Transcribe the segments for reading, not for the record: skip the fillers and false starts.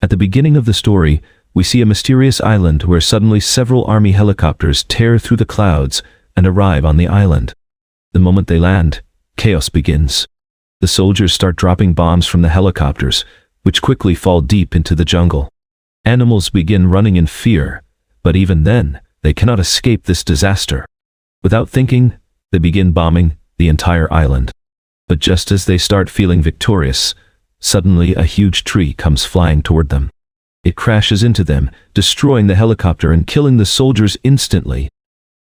At the beginning of the story, we see a mysterious island where suddenly several army helicopters tear through the clouds and arrive on the island. The moment they land, chaos begins. The soldiers start dropping bombs from the helicopters, which quickly fall deep into the jungle. Animals begin running in fear, but even then, they cannot escape this disaster. Without thinking, they begin bombing the entire island. But just as they start feeling victorious, suddenly a huge tree comes flying toward them. It crashes into them, destroying the helicopter and killing the soldiers instantly.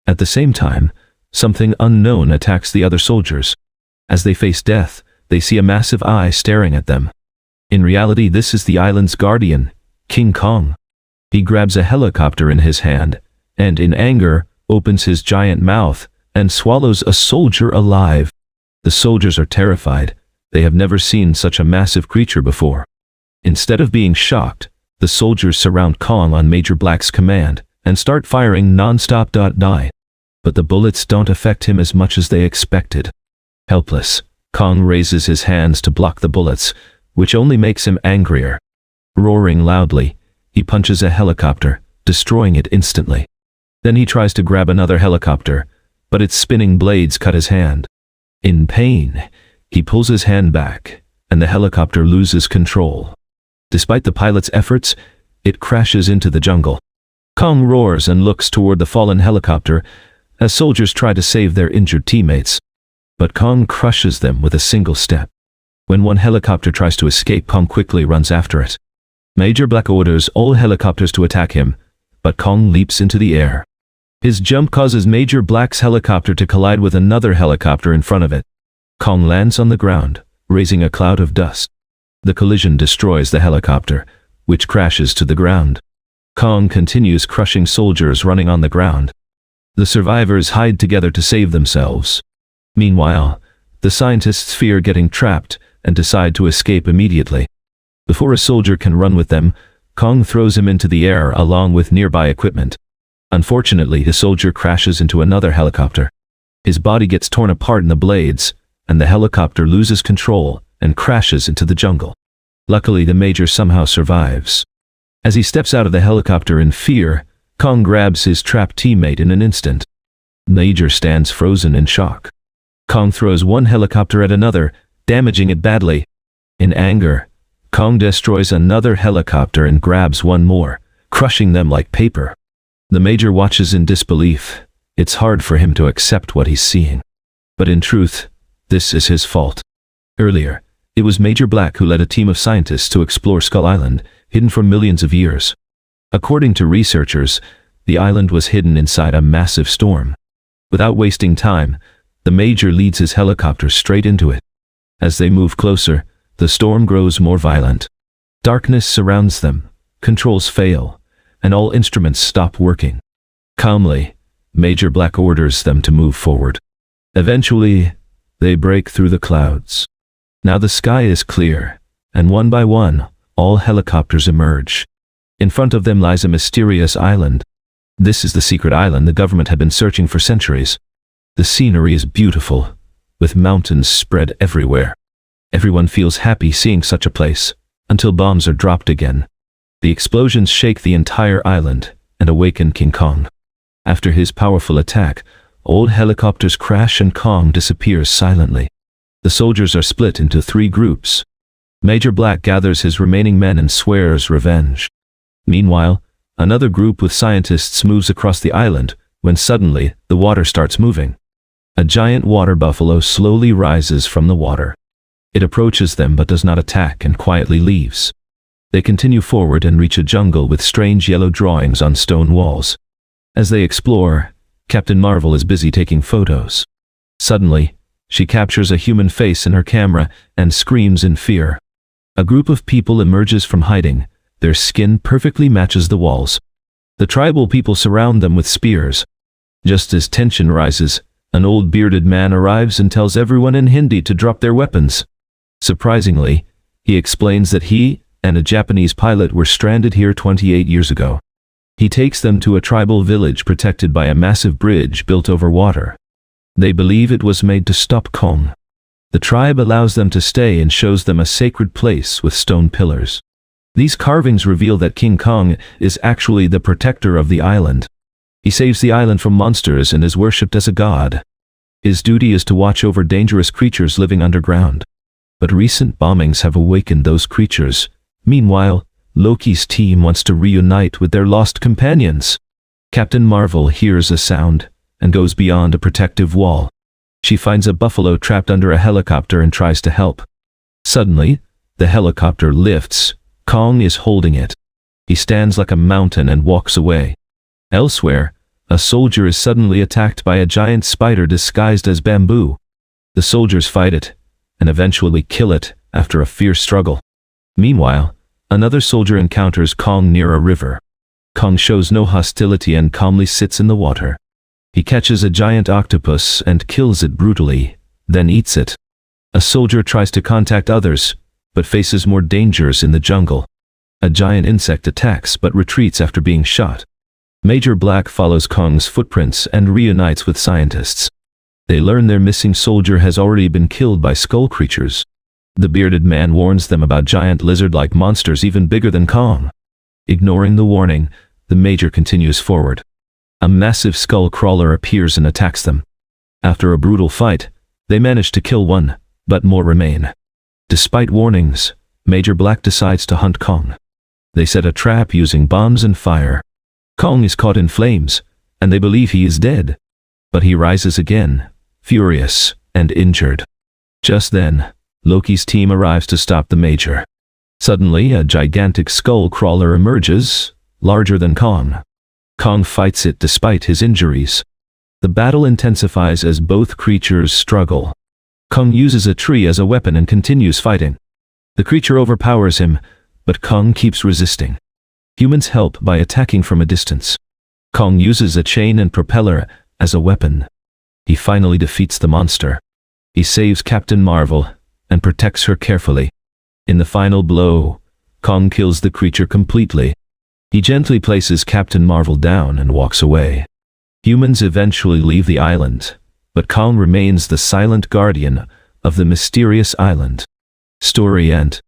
At the same time, something unknown attacks the other soldiers. As they face death, they see a massive eye staring at them. In reality, this is the island's guardian, King Kong. He grabs a helicopter in his hand, and in anger, opens his giant mouth and swallows a soldier alive. The soldiers are terrified. They have never seen such a massive creature before. Instead of being shocked, the soldiers surround Kong on Major Black's command and start firing non-stop. But the bullets don't affect him as much as they expected. Helpless, Kong raises his hands to block the bullets, which only makes him angrier. Roaring loudly, he punches a helicopter, destroying it instantly. Then he tries to grab another helicopter, but its spinning blades cut his hand. In pain, he pulls his hand back, and the helicopter loses control. Despite the pilot's efforts, it crashes into the jungle. Kong roars and looks toward the fallen helicopter as soldiers try to save their injured teammates. But Kong crushes them with a single step. When one helicopter tries to escape, Kong quickly runs after it. Major Black orders all helicopters to attack him, but Kong leaps into the air. His jump causes Major Black's helicopter to collide with another helicopter in front of it. Kong lands on the ground, raising a cloud of dust. The collision destroys the helicopter, which crashes to the ground. Kong continues crushing soldiers running on the ground. The survivors hide together to save themselves. Meanwhile, the scientists fear getting trapped and decide to escape immediately. Before a soldier can run with them, Kong throws him into the air along with nearby equipment. Unfortunately, the soldier crashes into another helicopter. His body gets torn apart in the blades, and the helicopter loses control and crashes into the jungle. Luckily, the Major somehow survives. As he steps out of the helicopter in fear, Kong grabs his trapped teammate in an instant. Major stands frozen in shock. Kong throws one helicopter at another, damaging it badly. In anger, Kong destroys another helicopter and grabs one more, crushing them like paper. The Major watches in disbelief. It's hard for him to accept what he's seeing. But in truth, this is his fault. Earlier, it was Major Black who led a team of scientists to explore Skull Island, hidden for millions of years. According to researchers, the island was hidden inside a massive storm. Without wasting time, the Major leads his helicopter straight into it. As they move closer, the storm grows more violent. Darkness surrounds them, controls fail, and all instruments stop working. Calmly, Major Black orders them to move forward. Eventually, they break through the clouds. Now the sky is clear, and one by one, all helicopters emerge. In front of them lies a mysterious island. This is the secret island the government had been searching for centuries. The scenery is beautiful, with mountains spread everywhere. Everyone feels happy seeing such a place, until bombs are dropped again. The explosions shake the entire island and awaken King Kong. After his powerful attack, all helicopters crash and Kong disappears silently. The soldiers are split into 3 groups. Major Black gathers his remaining men and swears revenge. Meanwhile, another group with scientists moves across the island when suddenly the water starts moving. A giant water buffalo slowly rises from the water. It approaches them but does not attack and quietly leaves. They continue forward and reach a jungle with strange yellow drawings on stone walls. As they explore, Captain Marvel is busy taking photos. Suddenly, she captures a human face in her camera and screams in fear. A group of people emerges from hiding. Their skin perfectly matches the walls. The tribal people surround them with spears. Just as tension rises, an old bearded man arrives and tells everyone in Hindi to drop their weapons. Surprisingly, he explains that he and a Japanese pilot were stranded here 28 years ago. He takes them to a tribal village protected by a massive bridge built over water. They believe it was made to stop Kong. The tribe allows them to stay and shows them a sacred place with stone pillars. These carvings reveal that King Kong is actually the protector of the island. He saves the island from monsters and is worshipped as a god. His duty is to watch over dangerous creatures living underground. But recent bombings have awakened those creatures. Meanwhile, Loki's team wants to reunite with their lost companions. Captain Marvel hears a sound and goes beyond a protective wall. She finds a buffalo trapped under a helicopter and tries to help. Suddenly, the helicopter lifts. Kong is holding it. He stands like a mountain and walks away. Elsewhere, a soldier is suddenly attacked by a giant spider disguised as bamboo. The soldiers fight it, and eventually kill it after a fierce struggle. Meanwhile, another soldier encounters Kong near a river. Kong shows no hostility and calmly sits in the water. He catches a giant octopus and kills it brutally, then eats it. A soldier tries to contact others, but faces more dangers in the jungle. A giant insect attacks but retreats after being shot. Major Black follows Kong's footprints and reunites with scientists. They learn their missing soldier has already been killed by skull creatures. The bearded man warns them about giant lizard-like monsters even bigger than Kong. Ignoring the warning, the Major continues forward. A massive skull crawler appears and attacks them. After a brutal fight, they manage to kill one, but more remain. Despite warnings, Major Black decides to hunt Kong. They set a trap using bombs and fire. Kong is caught in flames, and they believe he is dead. But he rises again, furious and injured. Just then, Loki's team arrives to stop the Major. Suddenly, a gigantic skull crawler emerges, larger than Kong. Kong fights it despite his injuries. The battle intensifies as both creatures struggle. Kong uses a tree as a weapon and continues fighting. The creature overpowers him, but Kong keeps resisting. Humans help by attacking from a distance. Kong uses a chain and propeller as a weapon. He finally defeats the monster. He saves Captain Marvel and protects her carefully. In the final blow, Kong kills the creature completely. He gently places Captain Marvel down and walks away. Humans eventually leave the island, but Kong remains the silent guardian of the mysterious island. Story end.